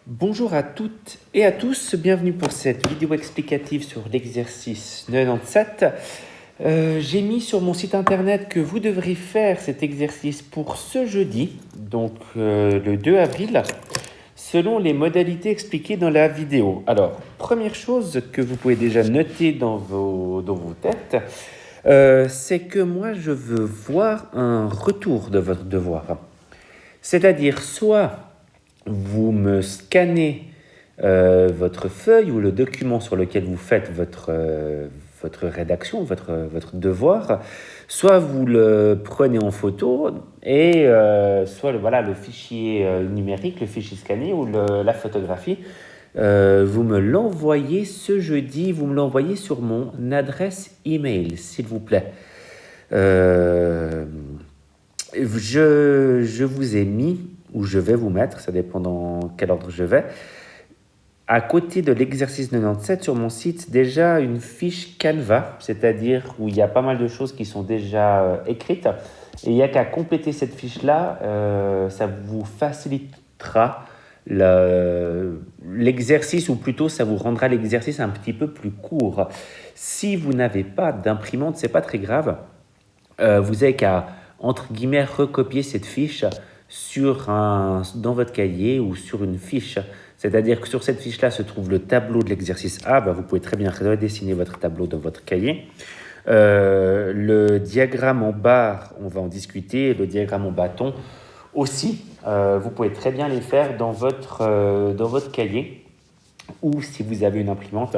Bonjour à toutes et à tous, bienvenue pour cette vidéo explicative sur l'exercice 97. J'ai mis sur mon site internet que vous devrez faire cet exercice pour ce jeudi, donc le 2 avril, selon les modalités expliquées dans la vidéo. Alors, première chose que vous pouvez déjà noter dans vos têtes, c'est que moi je veux voir un retour de votre devoir. C'est-à-dire soit vous me scannez votre feuille ou le document sur lequel vous faites votre rédaction, votre devoir, soit vous le prenez en photo et soit le fichier numérique, le fichier scanné ou la photographie, vous me l'envoyez ce jeudi, vous me l'envoyez sur mon adresse email, s'il vous plaît. Je vous ai mis, ou je vais vous mettre, ça dépend dans quel ordre je vais, à côté de l'exercice 97 sur mon site, déjà une fiche Canva, c'est-à-dire où il y a pas mal de choses qui sont déjà écrites. Et il n'y a qu'à compléter cette fiche-là, ça vous facilitera l'exercice, ou plutôt ça vous rendra l'exercice un petit peu plus court. Si vous n'avez pas d'imprimante, c'est pas très grave. Vous avez qu'à, entre guillemets, recopier cette fiche dans votre cahier ou sur une fiche. C'est-à-dire que sur cette fiche-là se trouve le tableau de l'exercice A. Vous pouvez très bien redessiner votre tableau dans votre cahier. Le diagramme en barre, on va en discuter. Le diagramme en bâton aussi. Vous pouvez très bien les faire dans votre cahier. Ou si vous avez une imprimante,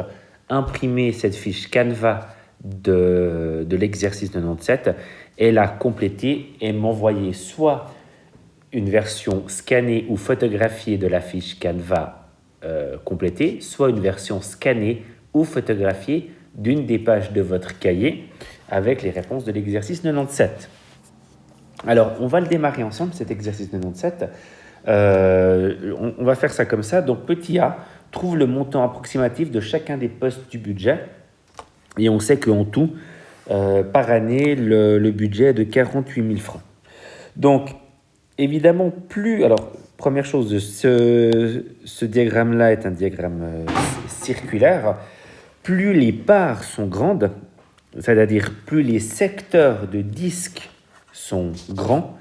imprimez cette fiche Canva de l'exercice 97 et la compléter et m'envoyer soit une version scannée ou photographiée de la fiche Canva complétée, soit une version scannée ou photographiée d'une des pages de votre cahier avec les réponses de l'exercice 97. Alors, on va le démarrer ensemble, cet exercice 97. On va faire ça comme ça. Donc, petit a, trouve le montant approximatif de chacun des postes du budget. Et on sait qu'en tout, par année, le budget est de 48 000 francs. Donc, évidemment, alors, première chose, ce diagramme-là est un diagramme circulaire. Plus les parts sont grandes, c'est-à-dire plus les secteurs de disques sont grands,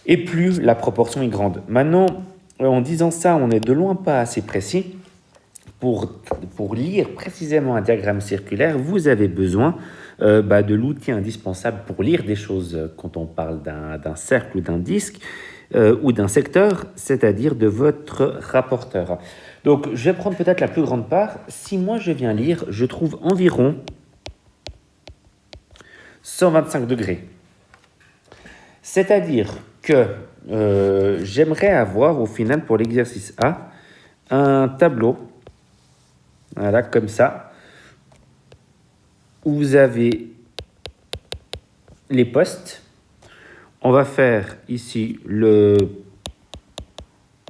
et plus la proportion est grande. Maintenant, en disant ça, on n'est de loin pas assez précis. Pour lire précisément un diagramme circulaire, vous avez besoin de l'outil indispensable pour lire des choses quand on parle d'un cercle ou d'un disque ou d'un secteur, c'est-à-dire de votre rapporteur. Donc, je vais prendre peut-être la plus grande part. Si moi je viens lire, je trouve environ 125 degrés. C'est-à-dire que j'aimerais avoir au final pour l'exercice A un tableau, voilà, comme ça, où vous avez les postes. On va faire ici le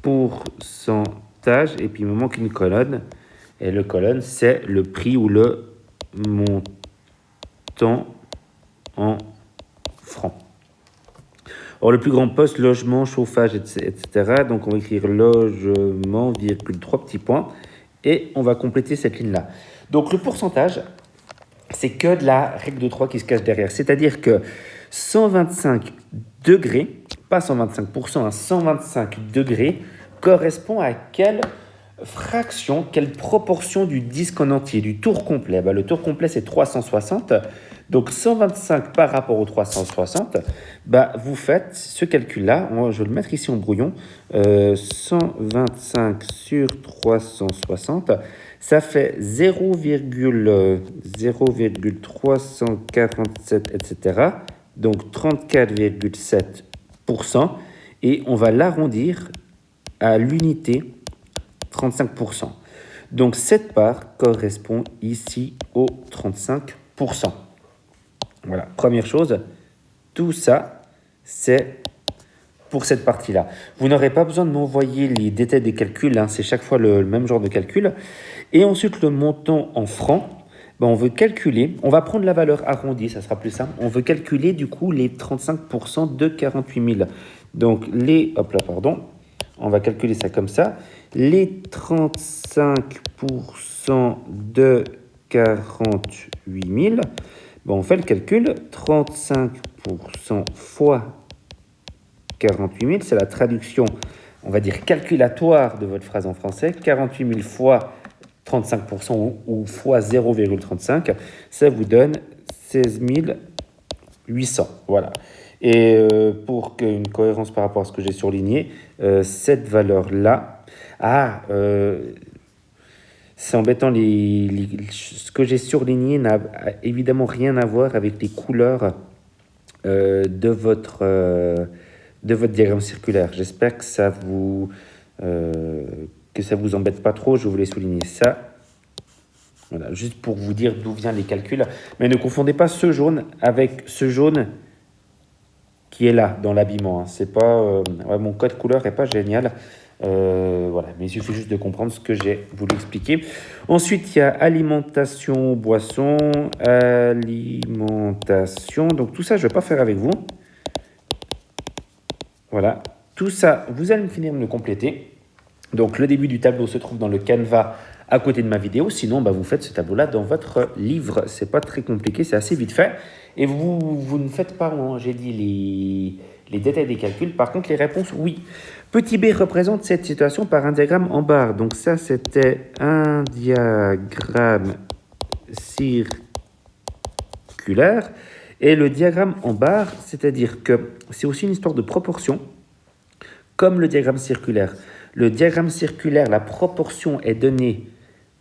pourcentage, et puis il me manque une colonne. Et le colonne, c'est le prix ou le montant en francs. Or, le plus grand poste, logement, chauffage, etc. Donc, on va écrire logement, virgule, 3 petits points. Et on va compléter cette ligne-là. Donc, le pourcentage, c'est que de la règle de 3 qui se cache derrière. C'est-à-dire que 125 degrés, pas 125%, 125 degrés, correspond à quelle fraction, quelle proportion du disque en entier, du tour complet. Le tour complet, c'est 360. Donc, 125 par rapport au 360, vous faites ce calcul-là. Je vais le mettre ici en brouillon. 125 sur 360, ça fait 0,347, etc. Donc, 34,7%. Et on va l'arrondir à l'unité 35%. Donc, cette part correspond ici au 35%. Voilà, première chose, tout ça, c'est pour cette partie-là. Vous n'aurez pas besoin de m'envoyer les détails des calculs, c'est chaque fois le même genre de calcul. Et ensuite, le montant en francs, on veut calculer, on va prendre la valeur arrondie, ça sera plus simple. On veut calculer du coup les 35% de 48 000. Donc, On va calculer ça comme ça. Les 35% de 48 000, bon, on fait le calcul. 35% fois 48 000, c'est la traduction, on va dire, calculatoire de votre phrase en français. 48 000 fois 35% ou fois 0,35, ça vous donne 16 800. Voilà. Et pour une cohérence par rapport à ce que j'ai surligné, cette valeur-là, c'est embêtant, ce que j'ai surligné n'a évidemment rien à voir avec les couleurs de votre diagramme circulaire. J'espère que ça vous embête pas trop. Je voulais souligner ça. Voilà, juste pour vous dire d'où viennent les calculs. Mais ne confondez pas ce jaune avec ce jaune qui est là dans l'habillement. Hein. C'est pas mon code couleur est pas génial. Voilà, mais il suffit juste de comprendre ce que j'ai voulu expliquer. Ensuite, il y a alimentation, boisson, alimentation. Donc tout ça, je vais pas faire avec vous. Voilà, tout ça, vous allez finir de me compléter. Donc le début du tableau se trouve dans le Canva à côté de ma vidéo. Sinon, vous faites ce tableau-là dans votre livre. C'est pas très compliqué, c'est assez vite fait. Et vous ne faites pas, j'ai dit, les détails des calculs. Par contre, les réponses, oui. Petit b représente cette situation par un diagramme en barre. Donc ça, c'était un diagramme circulaire. Et le diagramme en barre, c'est-à-dire que c'est aussi une histoire de proportion, comme le diagramme circulaire. Le diagramme circulaire, la proportion est donnée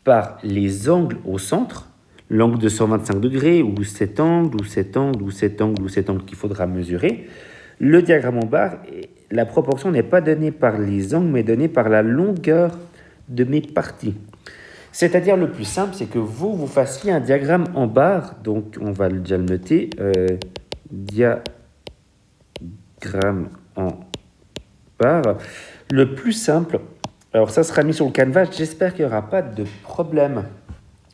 par les angles au centre, l'angle de 125 degrés, ou cet angle, ou cet angle, ou cet angle, ou cet angle qu'il faudra mesurer. Le diagramme en barre, la proportion n'est pas donnée par les angles, mais donnée par la longueur de mes parties. C'est-à-dire, le plus simple, c'est que vous fassiez un diagramme en barre. Donc, on va déjà le noter. Diagramme en barre. Le plus simple, alors ça sera mis sur le Canva. J'espère qu'il n'y aura pas de problème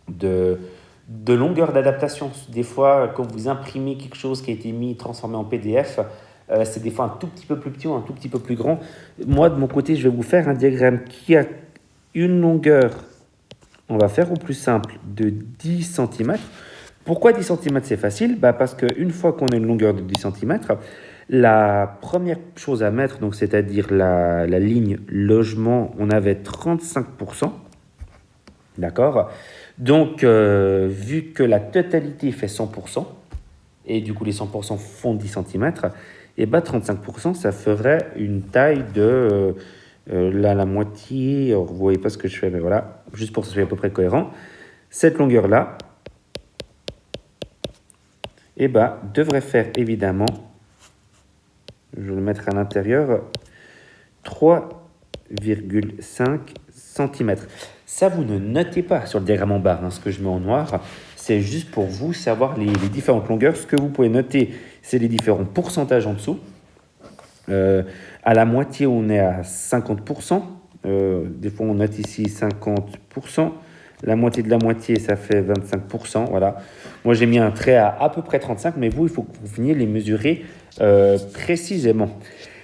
de longueur d'adaptation. Des fois, quand vous imprimez quelque chose qui a été transformé en PDF, c'est des fois un tout petit peu plus petit ou un tout petit peu plus grand. Moi, de mon côté, je vais vous faire un diagramme qui a une longueur, on va faire au plus simple, de 10 cm. Pourquoi 10 cm, c'est facile? Parce qu'une fois qu'on a une longueur de 10 cm, la première chose à mettre, donc c'est-à-dire la ligne logement, on avait 35%. D'accord? Donc, vu que la totalité fait 100%, et du coup les 100% font 10 cm, et 35%, ça ferait une taille de la moitié. Alors, vous ne voyez pas ce que je fais, mais voilà, juste pour que ce soit à peu près cohérent. Cette longueur-là, devrait faire évidemment, je vais le mettre à l'intérieur, 3,5 cm. Ça, vous ne notez pas sur le diagramme en barre, ce que je mets en noir. C'est juste pour vous savoir les différentes longueurs. Ce que vous pouvez noter, c'est les différents pourcentages en dessous. À la moitié, on est à 50%. Des fois, on note ici 50%. La moitié de la moitié, ça fait 25%. Voilà. Moi, j'ai mis un trait à peu près 35, mais vous, il faut que vous veniez les mesurer précisément.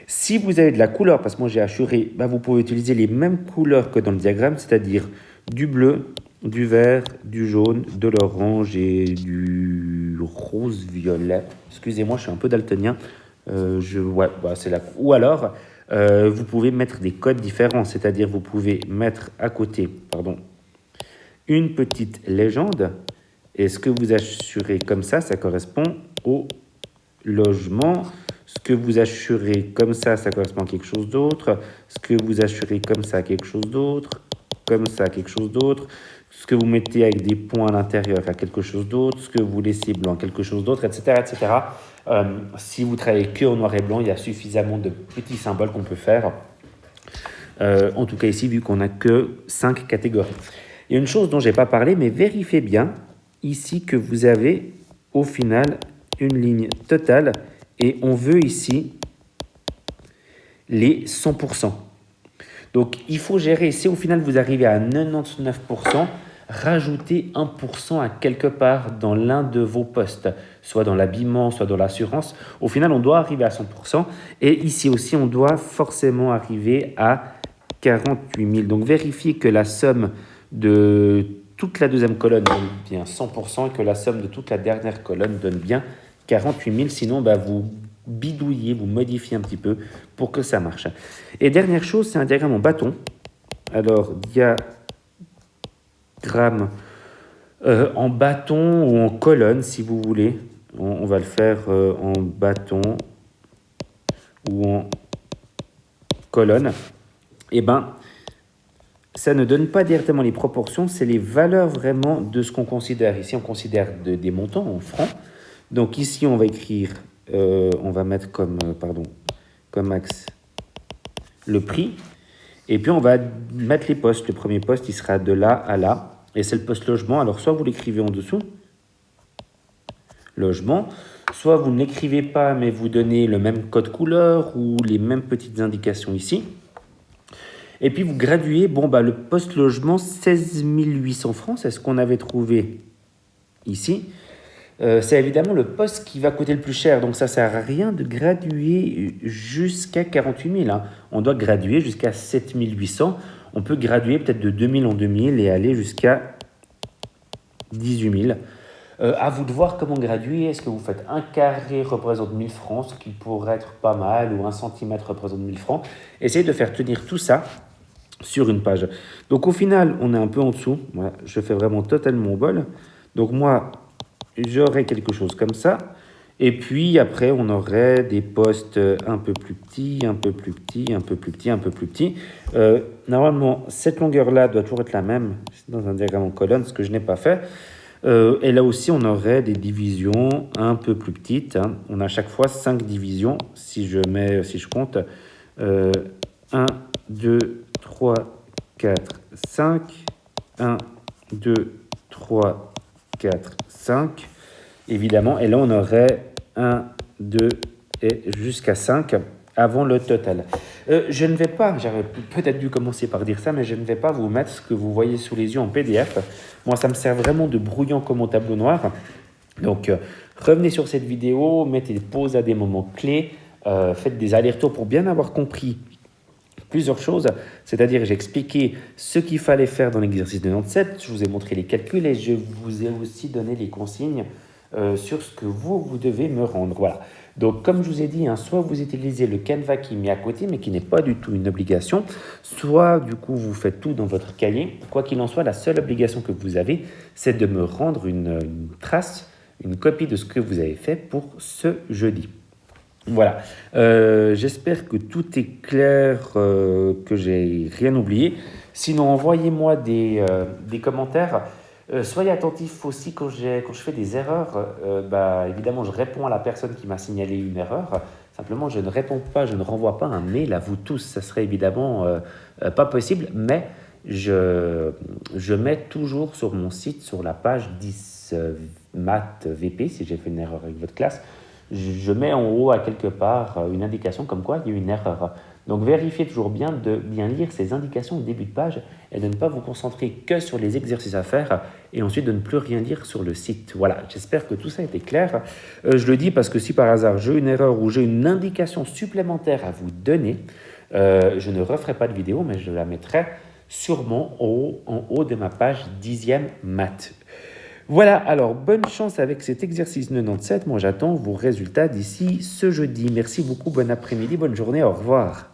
Si vous avez de la couleur, parce que moi j'ai assuré, vous pouvez utiliser les mêmes couleurs que dans le diagramme, c'est-à-dire du bleu, du vert, du jaune, de l'orange et du rose-violet. Excusez-moi, je suis un peu daltonien. C'est là. Ou alors, vous pouvez mettre des codes différents, c'est-à-dire vous pouvez mettre à côté, une petite légende. Et ce que vous assurez comme ça correspond au logement. Ce que vous assurez comme ça correspond à quelque chose d'autre. Ce que vous assurez comme ça, quelque chose d'autre. Comme ça, quelque chose d'autre. Ce que vous mettez avec des points à l'intérieur à quelque chose d'autre. Ce que vous laissez blanc, quelque chose d'autre, etc. etc. Si vous travaillez que en noir et blanc, il y a suffisamment de petits symboles qu'on peut faire. En tout cas ici, vu qu'on n'a que 5 catégories. Il y a une chose dont je n'ai pas parlé, mais vérifiez bien ici que vous avez au final une ligne totale. Et on veut ici les 100%. Donc, il faut gérer. Si au final, vous arrivez à 99%, rajoutez 1% à quelque part dans l'un de vos postes, soit dans l'habillement, soit dans l'assurance. Au final, on doit arriver à 100%. Et ici aussi, on doit forcément arriver à 48 000. Donc, vérifiez que la somme de toute la deuxième colonne donne bien 100% et que la somme de toute la dernière colonne donne bien 48 000. Sinon, vous bidouillez, vous modifiez un petit peu pour que ça marche. Et dernière chose, c'est un diagramme en bâton. Alors, diagramme en bâton ou en colonne, si vous voulez. On va le faire en bâton ou en colonne. Eh ça ne donne pas directement les proportions, c'est les valeurs vraiment de ce qu'on considère. Ici, on considère des montants en francs. Donc ici, on va écrire, on va mettre comme axe le prix. Et puis, on va mettre les postes. Le premier poste, il sera de là à là. Et c'est le poste logement. Alors, soit vous l'écrivez en dessous, logement, soit vous ne l'écrivez pas, mais vous donnez le même code couleur ou les mêmes petites indications ici. Et puis, vous graduez, le poste logement, 16 800 francs, c'est ce qu'on avait trouvé ici. C'est évidemment le poste qui va coûter le plus cher, donc ça ne sert à rien de graduer jusqu'à 48 000. Hein. On doit graduer jusqu'à 7 800. On peut graduer peut-être de 2000 en 2000 et aller jusqu'à 18 000. À vous de voir comment graduer. Est-ce que vous faites un carré représente 1000 francs, ce qui pourrait être pas mal, ou 1 centimètre représente 1000 francs. Essayez de faire tenir tout ça sur une page. Donc au final, on est un peu en dessous. Voilà, je fais vraiment totalement au bol. Donc moi, j'aurais quelque chose comme ça. Et puis après, on aurait des postes un peu plus petits, un peu plus petits, un peu plus petits, un peu plus petits. Normalement, cette longueur-là doit toujours être la même dans un diagramme en colonne, ce que je n'ai pas fait. Et là aussi, on aurait des divisions un peu plus petites. Hein. On a à chaque fois 5 divisions. Si je compte 1, 2, 3, 4, 5. 1, 2, 3, 4, 5. Évidemment, et là, on aurait 1, 2 et jusqu'à 5 avant le total. Je ne vais pas, j'aurais peut-être dû commencer par dire ça, mais je ne vais pas vous mettre ce que vous voyez sous les yeux en PDF. Moi, ça me sert vraiment de brouillon comme au tableau noir. Donc, revenez sur cette vidéo, mettez des pauses à des moments clés, faites des allers-retours pour bien avoir compris plusieurs choses, c'est-à-dire j'ai expliqué ce qu'il fallait faire dans l'exercice 97, je vous ai montré les calculs et je vous ai aussi donné les consignes sur ce que vous devez me rendre. Voilà. Donc, comme je vous ai dit, soit vous utilisez le Canva qui est mis à côté, mais qui n'est pas du tout une obligation, soit du coup vous faites tout dans votre cahier. Quoi qu'il en soit, la seule obligation que vous avez, c'est de me rendre une trace, une copie de ce que vous avez fait pour ce jeudi. Voilà, j'espère que tout est clair, que j'ai rien oublié. Sinon, envoyez-moi des commentaires. Soyez attentifs aussi quand je fais des erreurs. Évidemment, je réponds à la personne qui m'a signalé une erreur. Simplement, je ne réponds pas, je ne renvoie pas un mail à vous tous. Ça serait évidemment pas possible, mais je mets toujours sur mon site, sur la page 10 Maths VP, si j'ai fait une erreur avec votre classe, je mets en haut à quelque part une indication comme quoi il y a une erreur. Donc vérifiez toujours bien de bien lire ces indications au début de page et de ne pas vous concentrer que sur les exercices à faire et ensuite de ne plus rien lire sur le site. Voilà, j'espère que tout ça a été clair. Je le dis parce que si par hasard j'ai une erreur ou j'ai une indication supplémentaire à vous donner, je ne referai pas de vidéo, mais je la mettrai sûrement en haut de ma page 10e maths. Voilà, alors bonne chance avec cet exercice 97. Moi, j'attends vos résultats d'ici ce jeudi. Merci beaucoup, bon après-midi, bonne journée, au revoir.